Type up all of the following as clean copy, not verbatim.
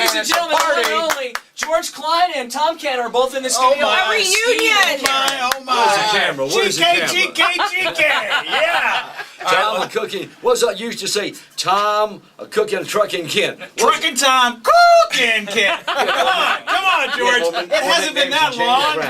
Ladies and gentlemen, the one and only George Klein and Tom Ken are both in the studio. A reunion! Oh my! Where's the camera? Where's the camera? GK, yeah! Tom a cooking. What's that you used to say? Tom a cooking, trucking Ken. Trucking Tom, cooking Ken. Come on, George. It hasn't been that long.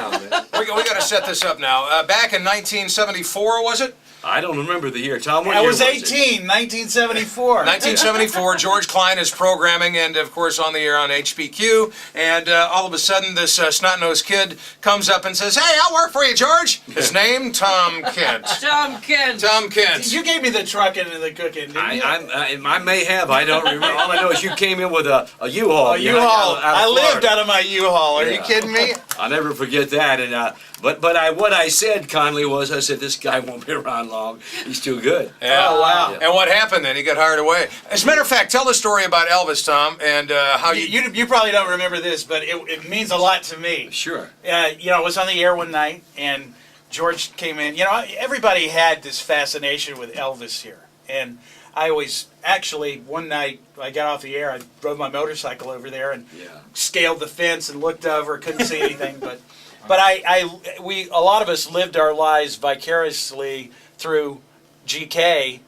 We got to set this up now. Back in 1974, was it? I don't remember the year. Tom, what I year was it? 18, 1974. 1974, George Klein is programming and, of course, on the air on HPQ. And all of a sudden, this snot-nosed kid comes up and says, "Hey, I'll work for you, George." His name, Tom Kent. Tom Kent. Tom Kent. You gave me the trucking and the cooking, didn't you? I may have. I don't remember. All I know is you came in with a U-Haul. A U-Haul. I lived out of my U-Haul. Are you kidding me? I'll never forget that. And but what I said, Conley, was I said this guy won't be around long. He's too good. Yeah. Oh, wow. And what happened then? He got hired away. As a matter of fact, tell the story about Elvis, Tom, and how You probably don't remember this, but it means a lot to me. Sure. I was on the air one night, and George came in. Everybody had this fascination with Elvis here. And I always, actually, one night I got off the air, I drove my motorcycle over there and scaled the fence and looked over, couldn't see anything. But a lot of us lived our lives vicariously through GK,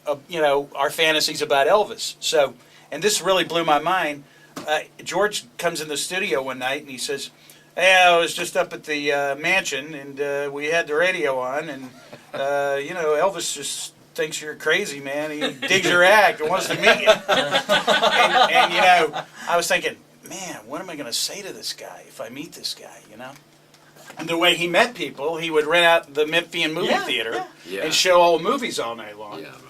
our fantasies about Elvis. So, and this really blew my mind. George comes in the studio one night and he says, "Hey, I was just up at the mansion and we had the radio on and, Elvis just thinks you're crazy, man. He digs your act and wants to meet you." and I was thinking, man, what am I going to say to this guy if I meet this guy, And the way he met people, he would rent out the Memphian movie theater and show old movies all night long. Yeah, right.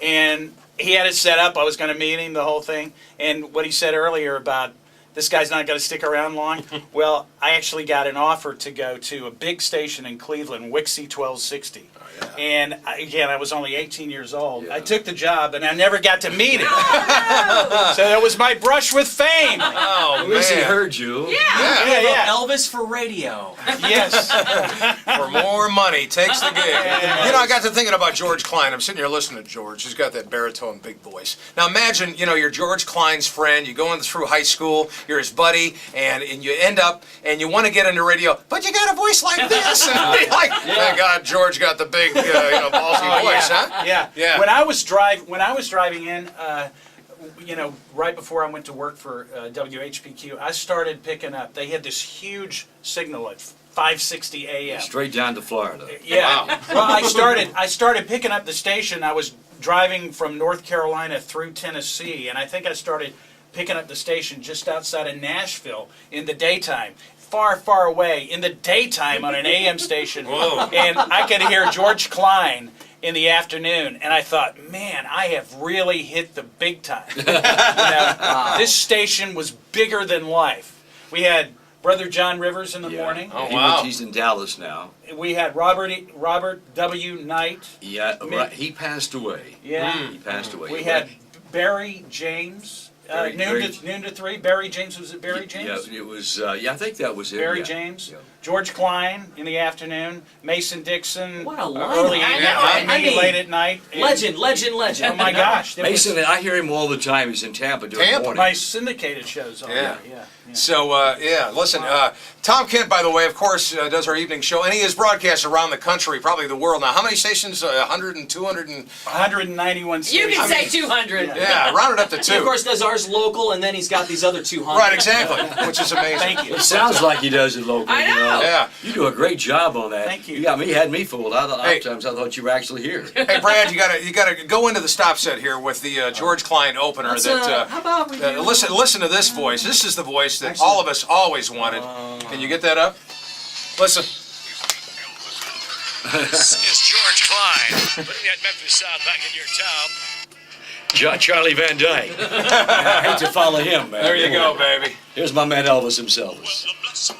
And he had it set up. I was going to meet him, the whole thing. And what he said earlier about this guy's not going to stick around long, well, I actually got an offer to go to a big station in Cleveland, Wixie 1260. And I was only 18 years old. Yeah. I took the job, and I never got to meet him. So that was my brush with fame. Oh, At least he man. heard you. Yeah. Elvis for radio. Yes. For more money, takes the gig. I got to thinking about George Klein. I'm sitting here listening to George. He's got that baritone big voice. Now imagine, you're George Klein's friend. You're going through high school. You're his buddy, and you end up, and you want to get into radio, but you got a voice like this. And you're like, thank God George got the big, ballsy voice, huh? Yeah. When I was driving in, right before I went to work for WHPQ, I started picking up. They had this huge signal at 560 a.m. Straight down to Florida. Yeah. Wow. Well, I started picking up the station. I was driving from North Carolina through Tennessee, and I think I started picking up the station just outside of Nashville in the daytime. Far, far away in the daytime on an AM station. Whoa. And I could hear George Klein in the afternoon, and I thought, man, I have really hit the big time. This station was bigger than life. We had Brother John Rivers in the morning. Oh, wow. He's in Dallas now. We had Robert W. Knight. Yeah, right. He passed away. Yeah. He passed away. We had Barry James. Noon to 3. Barry James, was it Barry James? Yeah, it was. I think that was it. Barry yeah. James. Yeah. George Klein in the afternoon. Mason Dixon. What a lineup. Early I mean, late at night. And, Legend. oh my gosh. Mason, I hear him all the time. He's in Tampa doing morning. My syndicated shows on there. Yeah. So, listen, Tom Kent, by the way, of course, does our evening show, and he is broadcast around the country, probably the world. Now, how many stations? 100 and 200 and... 191 You stations. can say 200. Yeah, round it up to 2. He, of course, does ours local, and then he's got these other 200. Right, exactly, which is amazing. Thank you. It sounds like he does it locally. I know. Yeah. You do a great job on that. Thank you. You had me fooled. Sometimes I thought you were actually here. Hey, Brad, you gotta go into the stop set here with the George Klein opener. How about we do... Listen to this voice. This is the voice that all of us always wanted. Can you get that up? Listen. This is George Klein, putting that Memphis South back in your town. Charlie Van Dyke. I hate to follow him, man. There you go, baby. Here's my man Elvis himself. Well, bless